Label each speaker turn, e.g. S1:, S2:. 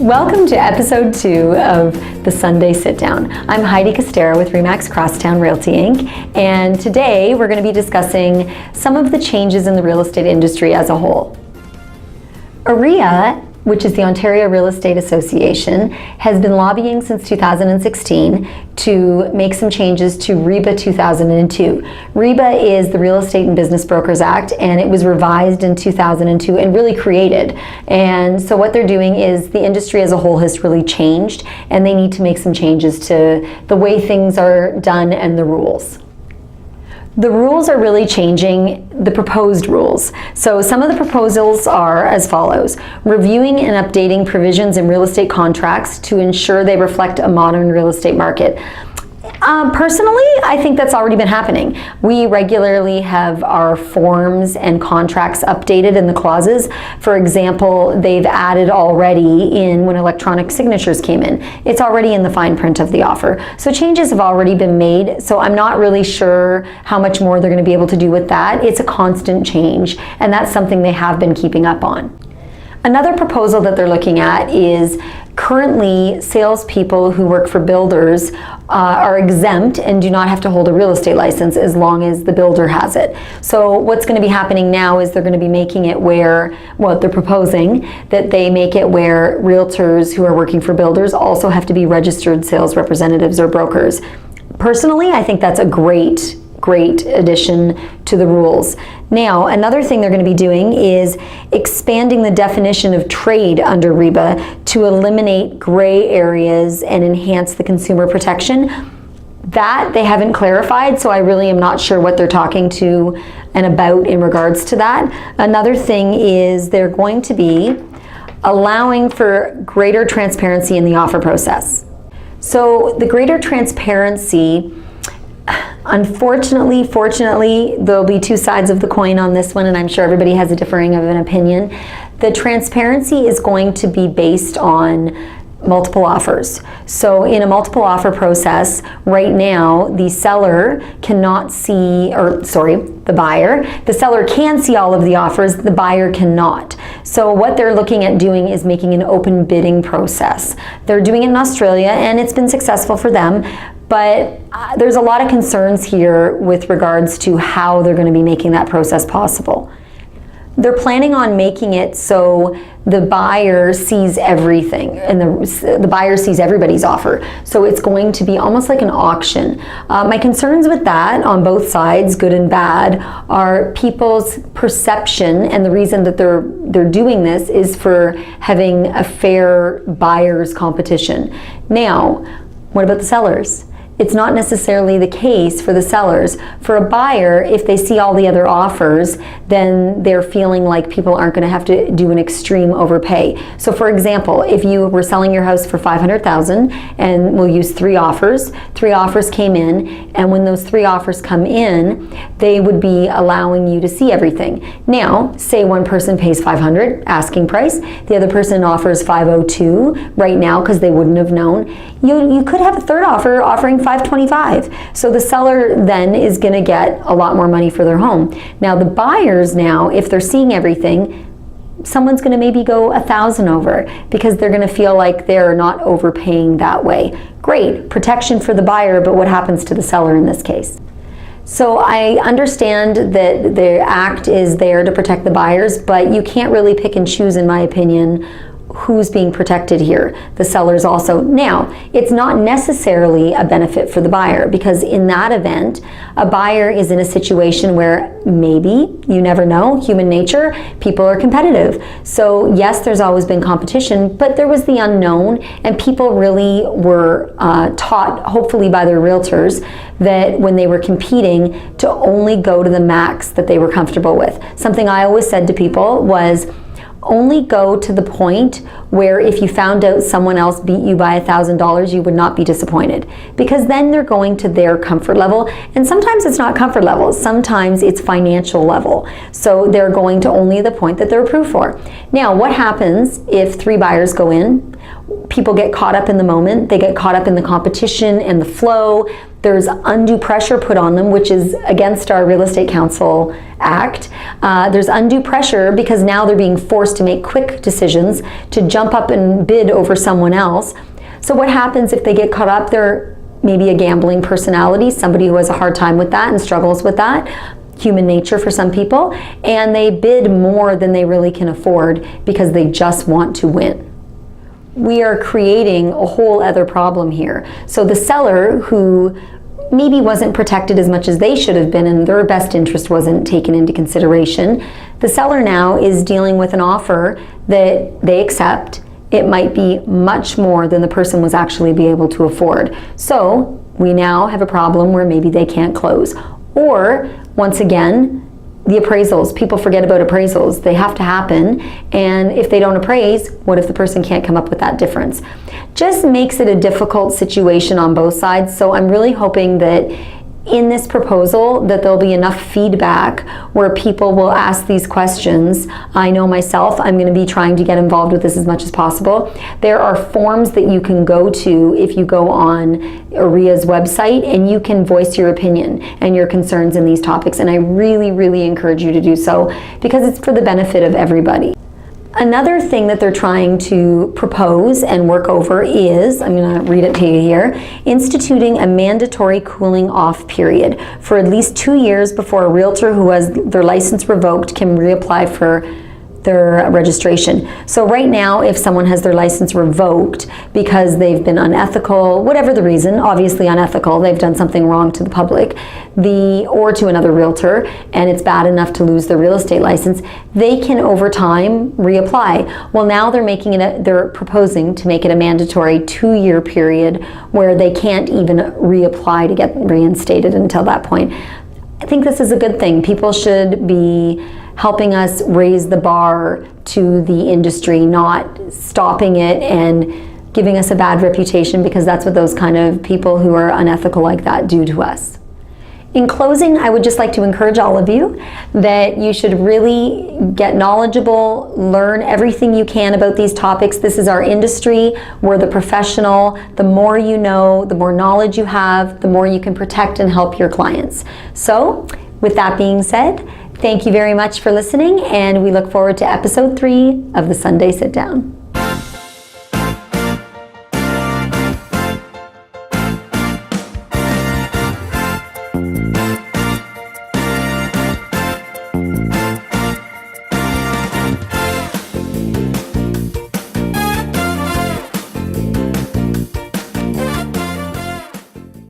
S1: Welcome to episode 2 of the Sunday Sit Down. I'm Heidi Costera with RE/MAX Crosstown Realty Inc. And today we're going to be discussing some of the changes in the real estate industry as a whole. OREA, which is the Ontario Real Estate Association, has been lobbying since 2016 to make some changes to REBA 2002. REBA is the Real Estate and Business Brokers Act, and it was revised in 2002 and really created. And so what they're doing is the industry as a whole has really changed, and they need to make some changes to the way things are done and the rules. The rules are really changing, the proposed rules. So some of the proposals are as follows: reviewing and updating provisions in real estate contracts to ensure they reflect a modern real estate market. Personally, I think that's already been happening. We regularly have our forms and contracts updated in the clauses. For example, they've added already in when electronic signatures came in. It's already in the fine print of the offer. So changes have already been made, so I'm not really sure how much more they're going to be able to do with that. It's a constant change, and that's something they have been keeping up on. Another proposal that they're looking at is currently salespeople who work for builders are exempt and do not have to hold a real estate license as long as the builder has it. So what's going to be happening now is they're going to be making it where, well, they're proposing that they make it where realtors who are working for builders also have to be registered sales representatives or brokers. Personally, I think that's a great addition to the rules. Now, another thing they're going to be doing is expanding the definition of trade under REBA to eliminate gray areas and enhance the consumer protection. That they haven't clarified, so I really am not sure what they're talking to and about in regards to that. Another thing is they're going to be allowing for greater transparency in the offer process. So the greater transparency, unfortunately, fortunately, there'll be two sides of the coin on this one, and I'm sure everybody has a differing of an opinion. The transparency is going to be based on multiple offers. So in a multiple offer process, right now, the seller cannot see, the buyer, the seller can see all of the offers, the buyer cannot. So what they're looking at doing is making an open bidding process. They're doing it in Australia, and it's been successful for them. But there's a lot of concerns here with regards to how they're going to be making that process possible. They're planning on making it so the buyer sees everything, and the buyer sees everybody's offer. So it's going to be almost like an auction. My concerns with that on both sides, good and bad, are people's perception, and the reason that they're doing this is for having a fair buyer's competition. Now, what about the sellers? It's not necessarily the case for the sellers. For a buyer, if they see all the other offers, then they're feeling like people aren't going to have to do an extreme overpay. So for example, if you were selling your house for $500,000, and we'll use 3 offers came in, and when those 3 offers come in, they would be allowing you to see everything. Now, say one person pays $500, asking price, the other person offers $502 right now because they wouldn't have known. You could have a third offer offering $525. So the seller then is going to get a lot more money for their home. Now the buyers now, if they're seeing everything, someone's going to maybe go $1,000 over because they're going to feel like they're not overpaying that way. Great, protection for the buyer, but what happens to the seller in this case? So I understand that the act is there to protect the buyers, but you can't really pick and choose, in my opinion, who's being protected here. The sellers also. Now, it's not necessarily a benefit for the buyer, because in that event, a buyer is in a situation where maybe, you never know, human nature, people are competitive. So yes, there's always been competition, but there was the unknown, and people really were taught, hopefully by their realtors, that when they were competing, to only go to the max that they were comfortable with. Something I always said to people was, only go to the point where if you found out someone else beat you by $1,000, you would not be disappointed, because then they're going to their comfort level, and sometimes it's not comfort level, sometimes it's financial level. So they're going to only the point that they're approved for. Now, what happens if 3 buyers go in? People get caught up in the moment, they get caught up in the competition and the flow. There's undue pressure put on them, which is against our Real Estate Council Act. There's undue pressure because now they're being forced to make quick decisions, to jump up and bid over someone else. So what happens if they get caught up? They're maybe a gambling personality, somebody who has a hard time with that and struggles with that, human nature for some people, and they bid more than they really can afford because they just want to win. We are creating a whole other problem here. So the seller, who maybe wasn't protected as much as they should have been and their best interest wasn't taken into consideration, the seller now is dealing with an offer that they accept. It might be much more than the person was actually be able to afford. So we now have a problem where maybe they can't close. Or, once again, the appraisals. People forget about appraisals. They have to happen, and if they don't appraise, what if the person can't come up with that difference? Just makes it a difficult situation on both sides. So I'm really hoping that in this proposal that there'll be enough feedback where people will ask these questions. I know myself, I'm going to be trying to get involved with this as much as possible. There are forms that you can go to if you go on OREA's website, and you can voice your opinion and your concerns in these topics, and I really, really encourage you to do so because it's for the benefit of everybody. Another thing that they're trying to propose and work over is, I'm going to read it to you here, instituting a mandatory cooling off period for at least 2 years before a realtor who has their license revoked can reapply for their registration. So right now, if someone has their license revoked because they've been unethical, whatever the reason, obviously unethical, they've done something wrong to the public, or to another realtor, and it's bad enough to lose their real estate license, they can over time reapply. Well, now they're proposing to make it a mandatory 2-year period where they can't even reapply to get reinstated until that point. I think this is a good thing. People should be helping us raise the bar to the industry, not stopping it and giving us a bad reputation, because that's what those kind of people who are unethical like that do to us. In closing, I would just like to encourage all of you that you should really get knowledgeable, learn everything you can about these topics. This is our industry. We're the professional. The more you know, the more knowledge you have, the more you can protect and help your clients. So, with that being said, thank you very much for listening, and we look forward to episode 3 of the Sunday Sit Down.